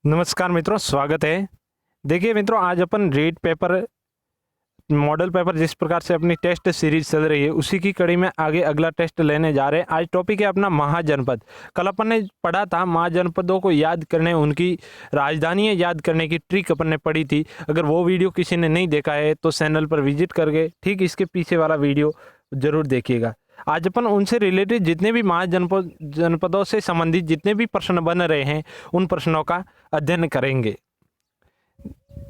नमस्कार मित्रों, स्वागत है। देखिए मित्रों, आज अपन रीड पेपर मॉडल पेपर जिस प्रकार से अपनी टेस्ट सीरीज चल रही है उसी की कड़ी में आगे अगला टेस्ट लेने जा रहे हैं। आज टॉपिक है अपना महाजनपद। कल अपन ने पढ़ा था महाजनपदों को याद करने, उनकी राजधानियां याद करने की ट्रिक अपन ने पढ़ी थी। अगर वो वीडियो किसी ने नहीं देखा है तो चैनल पर विजिट करके ठीक इसके पीछे वाला वीडियो जरूर देखिएगा। आज अपन उनसे रिलेटेड जितने भी जनपदों से संबंधित जितने भी प्रश्न बन रहे हैं उन प्रश्नों का अध्ययन करेंगे।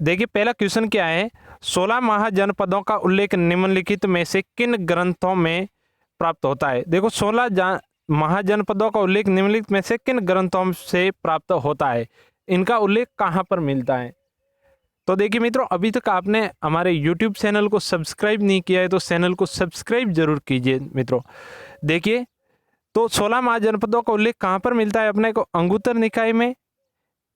देखिए पहला क्वेश्चन क्या है, 16 महाजनपदों का उल्लेख निम्नलिखित में से किन ग्रंथों में प्राप्त होता है। देखो 16 महाजनपदों का उल्लेख निम्नलिखित में से किन ग्रंथों से प्राप्त होता है, इनका उल्लेख कहाँ पर मिलता है। तो देखिए मित्रों, अभी तक आपने हमारे YouTube चैनल को सब्सक्राइब नहीं किया है तो चैनल को सब्सक्राइब जरूर कीजिए मित्रों। देखिए तो 16 महाजनपदों का उल्लेख कहाँ पर मिलता है अपने को, अंगुत्तर निकाय में।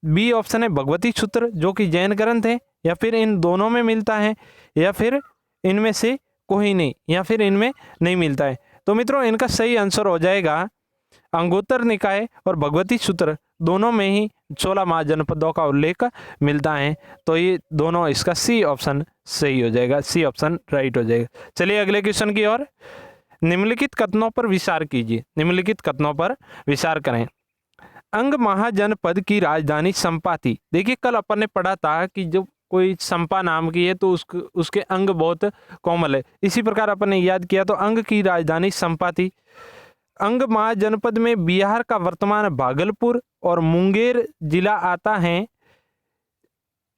बी ऑप्शन है भगवती सूत्र जो कि जैन ग्रंथ है, या फिर इन दोनों में मिलता है, या फिर इनमें से कोई नहीं, या फिर इनमें नहीं मिलता है। तो मित्रों इनका सही आंसर हो जाएगा अंगुत्तर निकाय और भगवती सूत्र, दोनों में ही 16 महाजनपदों का उल्लेख मिलता है। तो ये दोनों, इसका सी ऑप्शन सही हो जाएगा, सी ऑप्शन राइट हो जाएगा। चलिए अगले क्वेश्चन की ओर। निम्नलिखित कथनों पर विचार कीजिए, निम्नलिखित कथनों पर विचार करें। अंग महाजनपद की राजधानी संपा थी। देखिए कल अपन ने पढ़ा था कि जब कोई संपा नाम की है तो उसके अंग बहुत कोमल है। इसी प्रकार अपन ने याद किया तो अंग की राजधानी संपा थी। अंग महाजनपद में बिहार का वर्तमान भागलपुर और मुंगेर जिला आता है।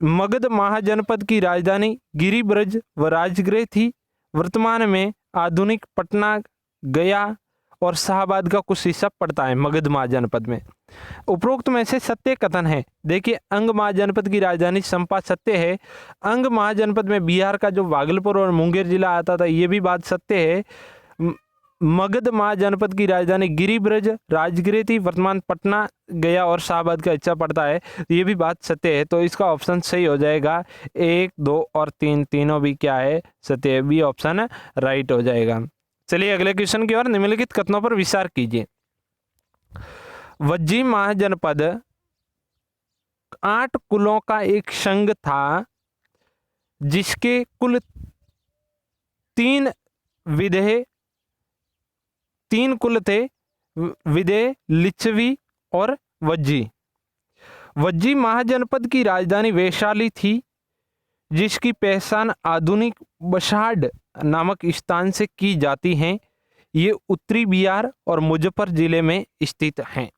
मगध महाजनपद की राजधानी गिरिब्रज व राजगृह थी। वर्तमान में आधुनिक पटना, गया और शाहबाद का कुछ हिस्सा पड़ता है मगध महाजनपद में। उपरोक्त में से सत्य कथन है। देखिए अंग महाजनपद की राजधानी संपा सत्य है। अंग महाजनपद में बिहार का जो भागलपुर और मुंगेर जिला आता था ये भी बात सत्य है। मगध महाजनपद की राजधानी गिरिब्रज राजगृह थी। वर्तमान पटना, गया और शाहबाद का हिस्सा पड़ता है, ये भी बात सत्य है। तो इसका ऑप्शन सही हो जाएगा। 1, 2 और 3 तीनों भी क्या है, सत्य है। बी ऑप्शन राइट हो जाएगा। चलिए अगले क्वेश्चन की ओर। निम्नलिखित कथनों पर विचार कीजिए। वज्जी महाजनपद 8 कुलों का एक संघ था जिसके कुल 3 विदेह 3 कुल थे, विदेह, लिच्छवी और वज्जी। वज्जी महाजनपद की राजधानी वैशाली थी जिसकी पहचान आधुनिक बसाड नामक स्थान से की जाती है। ये उत्तरी बिहार और मुजफ्फर जिले में स्थित हैं।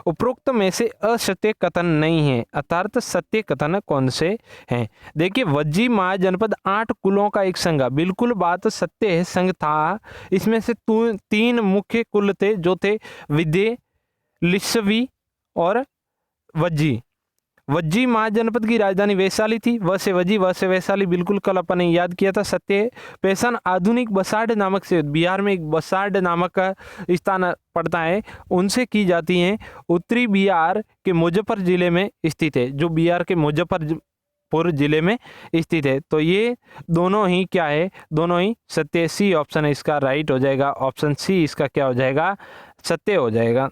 उपरोक्त में से असत्य कथन नहीं है, अर्थात सत्य कथन कौन से हैं। देखिए वज्जी महाजनपद 8 कुलों का एक संघ, बिल्कुल बात सत्य है, संघ था। इसमें से 3 मुख्य कुल थे जो थे विदेह, लिच्छवी और वज्जी। वज्जी महाजनपद की राजधानी वैशाली थी। व से वज्जी, व से वैशाली, बिल्कुल कल अपन ने याद किया था, सत्य है। पहचान आधुनिक बसाड नामक से, बिहार में एक बसाड नामक का स्थान पड़ता है, उनसे की जाती है। उत्तरी बिहार के मुजफ्फर जिले में स्थित है, जो बिहार के मुजफ्फरपुर जिले में स्थित है। तो ये दोनों ही क्या है, दोनों ही सत्य। सी ऑप्शन इसका राइट हो जाएगा। ऑप्शन सी इसका क्या हो जाएगा, सत्य हो जाएगा।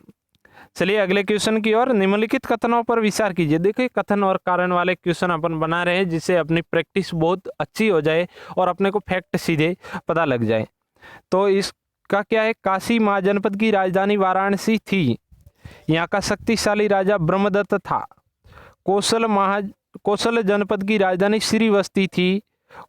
चलिए अगले क्वेश्चन की ओर। निम्नलिखित कथनों पर विचार कीजिए। देखिए कथन और कारण वाले क्वेश्चन अपन बना रहे हैं जिससे अपनी प्रैक्टिस बहुत अच्छी हो जाए और अपने को फैक्ट सीधे पता लग जाए। तो इसका क्या है, काशी महाजनपद की राजधानी वाराणसी थी। यहाँ का शक्तिशाली राजा ब्रह्मदत्त था। कौशल जनपद की राजधानी श्रीवस्ती थी।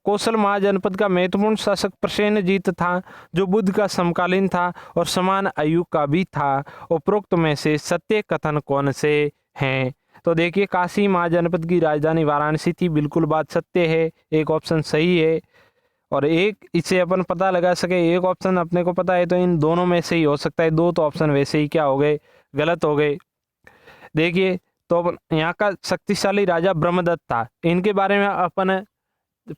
कौशल महाजनपद का महत्वपूर्ण शासक प्रसेनजीत था जो बुद्ध का समकालीन था और समान आयु का भी था। उपरोक्त में से सत्य कथन कौन से हैं। तो देखिए काशी महाजनपद की राजधानी वाराणसी थी, बिल्कुल बात सत्य है, एक ऑप्शन सही है। और एक इसे अपन पता लगा सके, एक ऑप्शन अपने को पता है तो इन दोनों में से ही हो सकता है। 2 तो ऑप्शन वैसे ही क्या हो गए, गलत हो गए। देखिए तो यहाँ का शक्तिशाली राजा ब्रह्मदत्त था, इनके बारे में अपन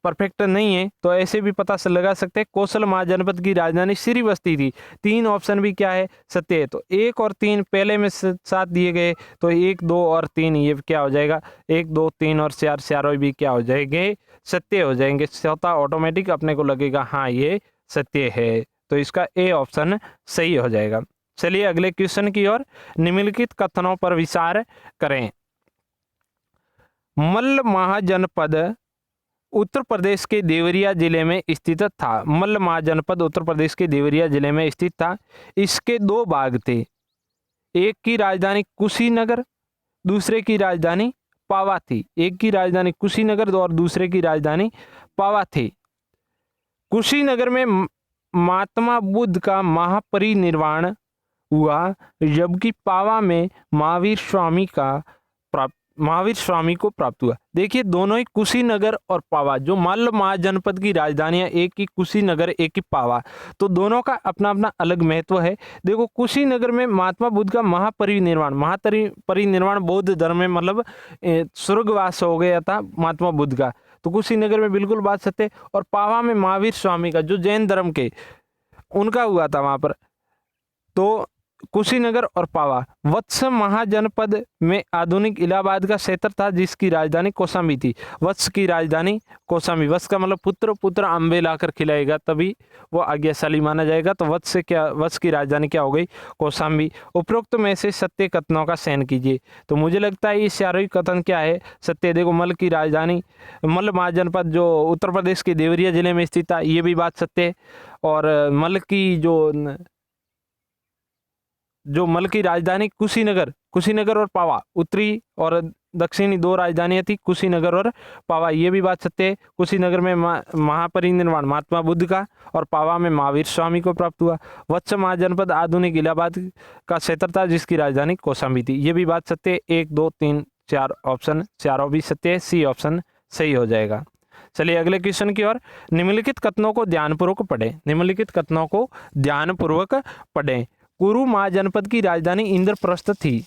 परफेक्ट नहीं है तो ऐसे भी पता लगा सकते हैं। कौशल महाजनपद की राजधानी श्रीवस्ती थी। 3 ऑप्शन भी क्या है, सत्य है। तो 1 और 3 पहले में साथ दिए गए तो 1, 2 और 3 ये क्या हो जाएगा, 1, 2, 3 और 4 चारों भी क्या हो जाएंगे, सत्य हो जाएंगे। चौथा ऑटोमेटिक अपने को लगेगा हाँ ये सत्य है। तो इसका ए ऑप्शन सही हो जाएगा। चलिए अगले क्वेश्चन की ओर। निम्नलिखित कथनों पर विचार करें। मल्ल महाजनपद उत्तर प्रदेश के देवरिया जिले में स्थित था। मल्ल महाजनपद उत्तर प्रदेश के देवरिया जिले में स्थित था। इसके दो भाग थे, एक की राजधानी कुशीनगर, दूसरे की राजधानी पावा थी। एक की राजधानी कुशीनगर और दूसरे की राजधानी पावा थी। कुशीनगर में महात्मा बुद्ध का महापरिनिर्वाण हुआ, जबकि पावा में महावीर स्वामी को प्राप्त हुआ। देखिए दोनों ही कुशीनगर और पावा, जो मल्ल महाजनपद की राजधानियां, एक की कुशीनगर एक की पावा, तो दोनों का अपना अपना अलग महत्व है। देखो कुशीनगर में महात्मा बुद्ध का महापरिनिर्वाण बौद्ध धर्म में मतलब स्वर्गवास हो गया था महात्मा बुद्ध का, तो कुशीनगर में बिल्कुल बात सत्य है। और पावा में महावीर स्वामी का, जो जैन धर्म के, उनका हुआ था वहां पर। तो कुशीनगर और पावा। वत्स महाजनपद में आधुनिक इलाहाबाद का क्षेत्र था, जिसकी राजधानी कौशाम्बी थी। वत्स की राजधानी कौशाम्बी, वत्स का मतलब पुत्र अंबे लाकर खिलाएगा तभी वो आज्ञाशाली माना जाएगा। तो वत्स की राजधानी क्या हो गई? कौशाम्बी। उपरोक्त में से सत्य कथनों का चयन कीजिए। तो मुझे लगता है ये चारों कथन क्या है? सत्य। देखो मल्ल की राजधानी, मल्ल महाजनपद जो उत्तर प्रदेश के देवरिया जिले में स्थित था, ये भी बात सत्य है। और मल्ल की राजधानी कुशीनगर और पावा, उत्तरी और दक्षिणी दो राजधानियां थी, कुशीनगर और पावा, ये भी बात सत्य है। कुशीनगर में महापरिनिर्वाण महात्मा बुद्ध का और पावा में महावीर स्वामी को प्राप्त हुआ। वत्स महाजनपद आधुनिक इलाहाबाद का क्षेत्र था, जिसकी राजधानी कौशाम्बी थी, ये भी बात सत्य है। 1 2 3 4 ऑप्शन चारों भी सत्य है, सी ऑप्शन सही हो जाएगा। चलिए अगले क्वेश्चन की ओर। निम्नलिखित कथनों को ध्यानपूर्वक पढ़ें। कुरु महाजनपद की राजधानी इंद्रप्रस्थ थी।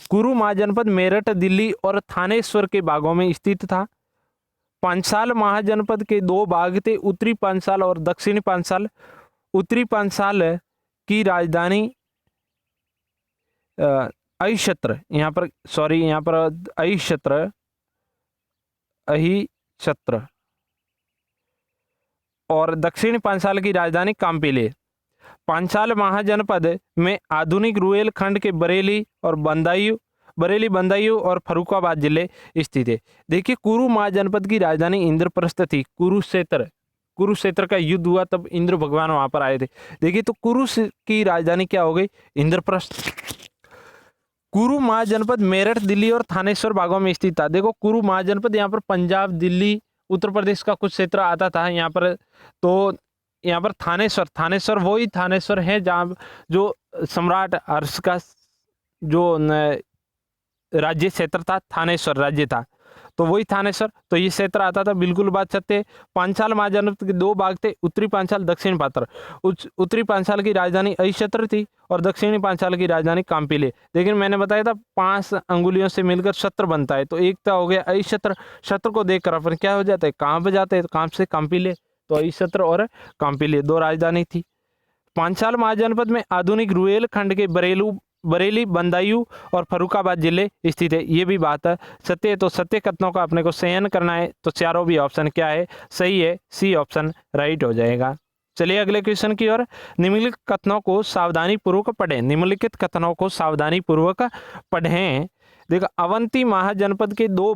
कुरु महाजनपद मेरठ, दिल्ली और थानेश्वर के भागों में स्थित था। पांचाल महाजनपद के दो भाग थे, उत्तरी पांचाल और दक्षिणी पांचाल। उत्तरी पांचाल की राजधानी अहिक्षत्र, यहाँ पर अहिक्षत्र, और दक्षिणी पांचाल की राजधानी काम्पिले। पांचाल महाजनपद में आधुनिक रुहेलखंड के बरेली, बंदायूं और फर्रुखाबाद जिले स्थित है। देखिए कुरु महाजनपद की राजधानी इंद्रप्रस्थ थी। कुरुक्षेत्र का युद्ध हुआ तब इंद्र भगवान वहां पर आए थे। देखिए तो कुरु की राजधानी क्या हो गई? इंद्रप्रस्थ। कुरु महाजनपद मेरठ, दिल्ली और थानेश्वर भागों में स्थित था। देखो कुरु महाजनपद यहाँ पर पंजाब, दिल्ली, उत्तर प्रदेश का कुछ क्षेत्र आता था यहाँ पर। तो यहाँ पर थानेश्वर वही थानेश्वर है जहाँ जो सम्राट हर्ष का जो राज्य क्षेत्र था, थानेश्वर राज्य था, तो वही थानेश्वर, तो ये क्षेत्र आता था, बिल्कुल बात सत्य है। पांचाल महाजनपद के दो भाग थे, उत्तरी पांचाल, दक्षिणी पांचाल। उत्तरी पांचाल की राजधानी अहिक्षत्र थी और दक्षिणी पांचाल की राजधानी काम्पिले। लेकिन मैंने बताया था 5 अंगुलियों से मिलकर छत्र बनता है, तो एक हो गया अहिक्षत्र। छत्र को देखकर अपन क्या हो जाता है? कहाँ पे जाते हैं? तो काम से काम्पिले, तो अहिक्षत्र और काम्पिले दो राजधानी थी। पांचाल महाजनपद में आधुनिक रुहेलखंड के बरेली, बंदायूं और फर्रुखाबाद जिले स्थित है, ये भी बात है सत्य है। तो सत्य कथनों का अपने को चयन करना है, तो चारों भी ऑप्शन क्या है? सही है, सी ऑप्शन राइट हो जाएगा। चलिए अगले क्वेश्चन की ओर। निम्नलिखित कथनों को सावधानी पूर्वक पढ़ें। देखो अवंती महाजनपद के दो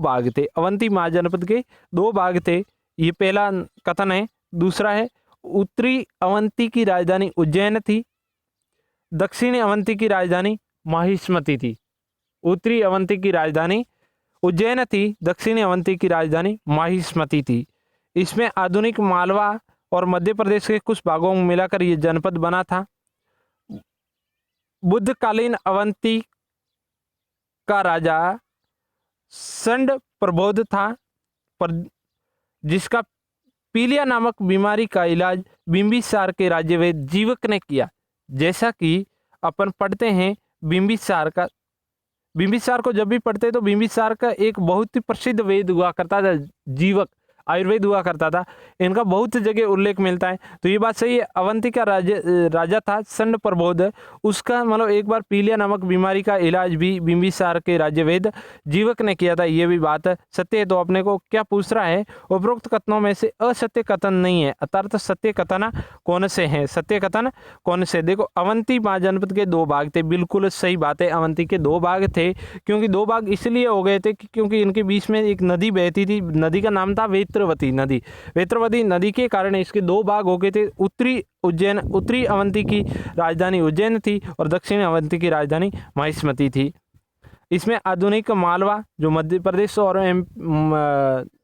भाग थे। ये पहला कथन है। दूसरा है उत्तरी अवंती की राजधानी उज्जैन थी, दक्षिणी अवंती की राजधानी माहिष्मती थी। उत्तरी अवंती की राजधानी उज्जैन थी, दक्षिणी अवंती की राजधानी माहिष्मती थी। इसमें आधुनिक मालवा और मध्य प्रदेश के कुछ भागों में मिलाकर यह जनपद बना था। बुद्धकालीन अवंती का राजा संड प्रबोध था, पर जिसका पीलिया नामक बीमारी का इलाज बिंबिसार के राज्यवेद जीवक ने किया। जैसा कि अपन पढ़ते हैं बिंबिसार को जब भी पढ़ते हैं तो बिंबिसार का एक बहुत ही प्रसिद्ध वेद हुआ करता था जीवक। आयुर्वेद हुआ करता था, इनका बहुत जगह उल्लेख मिलता है। तो ये बात सही है। अवंती का राजा था संड प्रबोध, उसका मतलब एक बार पीलिया नामक बीमारी का इलाज भी बिंबिसार के राज्यवेद जीवक ने किया था, ये भी बात सत्य है। तो अपने को क्या पूछ रहा है, उपरोक्त कथनों में से असत्य कथन नहीं है, अर्थात सत्य कथन कौन से हैं, सत्य कथन कौन से। देखो अवंती महाजनपद के 2 भाग थे, बिल्कुल सही बात है, अवंती के 2 भाग थे। क्योंकि 2 भाग इसलिए हो गए थे क्योंकि इनके बीच में एक नदी बहती थी, नदी का नाम था वेत्रवती नदी। वेत्रवती नदी के कारण इसके 2 भाग हो गए थे। उत्तरी अवंती की राजधानी उज्जैन थी और दक्षिणी अवंती की राजधानी महिष्मती थी। इसमें आधुनिक मालवा जो मध्य प्रदेश और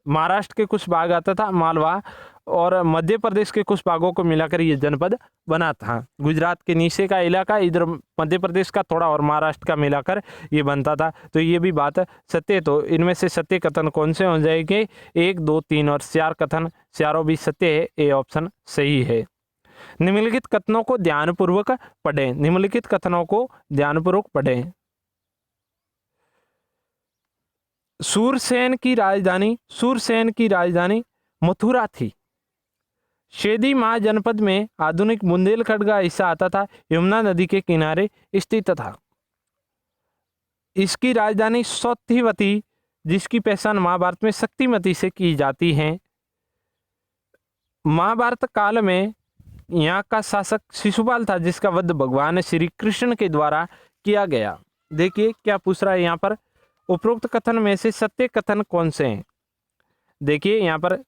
महाराष्ट्र के कुछ भाग आता था, मालवा और मध्य प्रदेश के कुछ भागों को मिलाकर ये जनपद बना था। गुजरात के नीचे का इलाका, इधर मध्य प्रदेश का थोड़ा और महाराष्ट्र का मिलाकर ये बनता था। तो ये भी बात सत्य। तो इनमें से सत्य कथन कौन से हो जाएंगे, 1, 2, 3 और 4 कथन चारों भी सत्य है, ए ऑप्शन सही है। निम्नलिखित कथनों को ध्यानपूर्वक पढ़ें, निम्नलिखित कथनों को ध्यानपूर्वक पढ़ें। सूरसेन की राजधानी मथुरा थी। शेदी महाजनपद में आधुनिक बुंदेलखंड का हिस्सा आता था, यमुना नदी के किनारे स्थित था। इसकी राजधानी सौतिवती, जिसकी पहचान महाभारत में शक्तिमती से की जाती है। महाभारत काल में यहाँ का शासक शिशुपाल था, जिसका वध भगवान श्री कृष्ण के द्वारा किया गया। देखिए क्या पूछ रहा है यहाँ पर, उपरोक्त कथन में से सत्य कथन कौन से हैं। देखिए यहाँ पर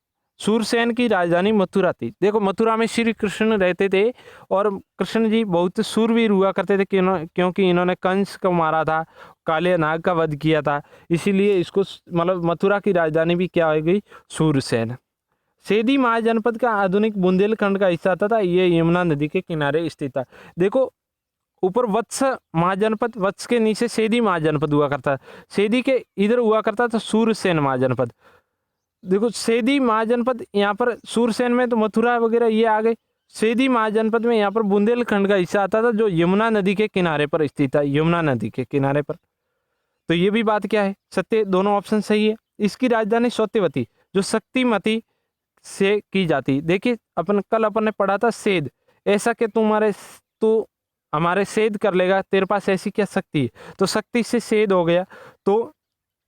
सूरसेन की राजधानी मथुरा थी। देखो मथुरा में श्री कृष्ण रहते थे और कृष्ण जी बहुत सूरवीर हुआ करते थे, क्योंकि इन्होंने कंस को मारा था, काले नाग का वध किया था, इसीलिए इसको मतलब मथुरा की राजधानी भी क्या हो गई, सूरसेन। सेदी महाजनपद का आधुनिक बुंदेलखंड का हिस्सा था, ये यमुना नदी के किनारे स्थित था। देखो ऊपर वत्स महाजनपद, वत्स के नीचे सेदी महाजनपद हुआ करता, सेदी के इधर हुआ करता था सूरसेन महाजनपद। देखो सेदी महाजनपद यहाँ पर, सूरसेन में तो मथुरा वगैरह ये आ गए, सेदी महाजनपद में यहाँ पर बुंदेलखंड का हिस्सा आता था, जो यमुना नदी के किनारे पर स्थित था, यमुना नदी के किनारे पर। तो ये भी बात क्या है, सत्य, दोनों ऑप्शन सही है। इसकी राजधानी सौत्यवती, जो शक्तिमती से की जाती। देखिए कल अपन ने पढ़ा था सेद, ऐसा कि तू हमारे सेद कर लेगा, तेरे पास ऐसी क्या शक्ति है, तो शक्ति से सेद हो गया। तो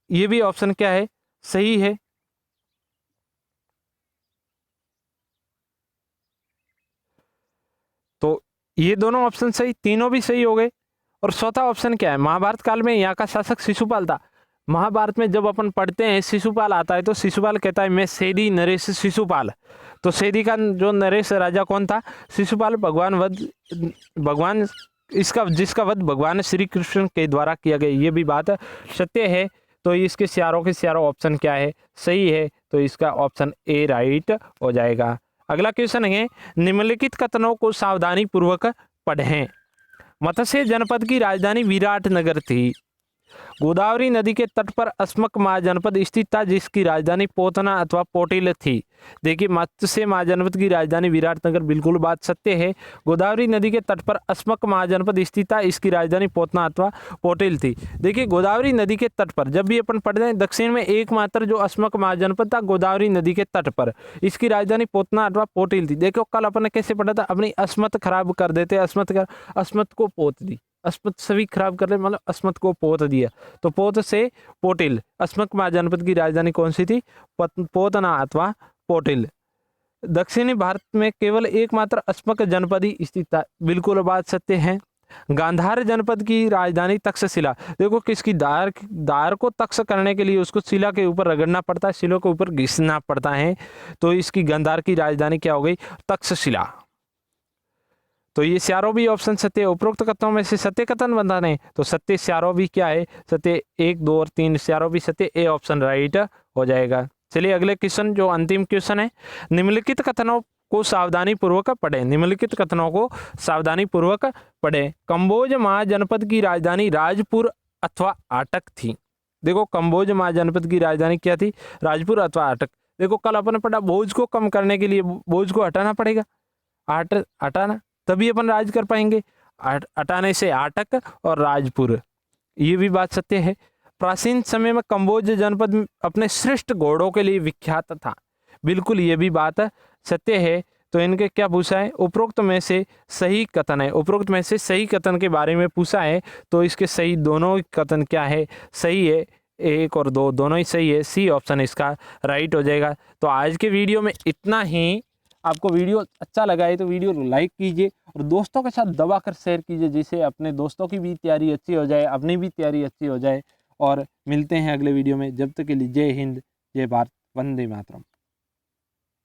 ये भी ऑप्शन क्या है, सही है। तो ये दोनों ऑप्शन सही, तीनों भी सही हो गए। और चौथा ऑप्शन क्या है, महाभारत काल में यहाँ का शासक शिशुपाल था। महाभारत में जब अपन पढ़ते हैं शिशुपाल आता है, तो शिशुपाल कहता है मैं सेदी नरेश शिशुपाल। तो सेदी का जो नरेश राजा कौन था, शिशुपाल। भगवान इसका जिसका वध भगवान श्री कृष्ण के द्वारा किया गया, ये भी बात सत्य है। तो इसके चारों के चारों ऑप्शन क्या है, सही है। तो इसका ऑप्शन ए राइट हो जाएगा। अगला क्वेश्चन है, निम्नलिखित कथनों को सावधानी पूर्वक पढ़ें। मत्स्य जनपद की राजधानी विराटनगर थी। गोदावरी नदी के तट पर अस्मक महाजनपद स्थित था, जिसकी राजधानी पोतना अथवा पोटिल थी। देखिए मत्स्य महाजनपद की राजधानी विराटनगर, बिल्कुल बात सत्य है। गोदावरी नदी के तट पर अस्मक महाजनपद स्थित था, इसकी राजधानी पोतना अथवा पोटिल थी। देखिए गोदावरी नदी के तट पर जब भी अपन पढ़ते हैं, दक्षिण में एकमात्र जो अस्मक महाजनपद था गोदावरी नदी के तट पर, इसकी राजधानी पोतना अथवा पोटिल थी। देखो कल अपन ने कैसे पढ़ा था, अपनी अस्मत खराब कर देते, अस्मत को पोत दी, अस्मत सभी खराब कर रहे, मतलब अस्मत को पोत दिया। तो पोत से पोटिल, अस्मक महाजनपद की राजधानी कौन सी थी, पोतना अथवा पोटिल। दक्षिणी भारत में केवल एकमात्र अस्मक जनपद ही स्थित था, बिल्कुल बात सत्य है। गांधार जनपद की राजधानी तक्षशिला। देखो किसकी दार को तक्ष करने के लिए उसको शिला के ऊपर रगड़ना पड़ता है, शिला के ऊपर घिसना पड़ता है। तो इसकी गांधार की राजधानी क्या हो गई, तक्षशिला। तो ये चारों भी ऑप्शन सत्य। उपरोक्त कथनों में से सत्य कथन बताने, तो सत्य चारों भी क्या है, सत्य 1, 2 और 3 चारों भी सत्य, ए ऑप्शन राइट हो जाएगा। चलिए अगले क्वेश्चन, जो अंतिम क्वेश्चन है, निम्नलिखित कथनों को सावधानी पूर्वक पढ़ें। निम्नलिखित कथनों को सावधानी पूर्वक पढ़ें। कंबोज महाजनपद की राजधानी राजपुर अथवा आटक थी। देखो कंबोज महाजनपद की राजधानी क्या थी, राजपुर अथवा आटक। देखो कल अपन ने पढ़ा, बोझ को कम करने के लिए बोझ को हटाना पड़ेगा, हटाना, तभी अपन राज कर पाएंगे। हटाने से आटक और राजपुर, ये भी बात सत्य है। प्राचीन समय में कंबोज जनपद अपने श्रेष्ठ घोड़ों के लिए विख्यात था। बिल्कुल ये भी बात सत्य है। तो इनके क्या पूछा है, उपरोक्त में से सही कथन है, उपरोक्त में से सही कथन के बारे में पूछा है। तो इसके सही दोनों कथन क्या है, सही है, 1 और 2 दोनों ही सही है। सी ऑप्शन इसका राइट हो जाएगा। तो आज के वीडियो में इतना ही। आपको वीडियो अच्छा लगा है तो वीडियो को लाइक कीजिए और दोस्तों के साथ दबा कर शेयर कीजिए, जिससे अपने दोस्तों की भी तैयारी अच्छी हो जाए, अपनी भी तैयारी अच्छी हो जाए। और मिलते हैं अगले वीडियो में। जब तक के लिए जय हिंद, जय भारत, वंदे मातरम।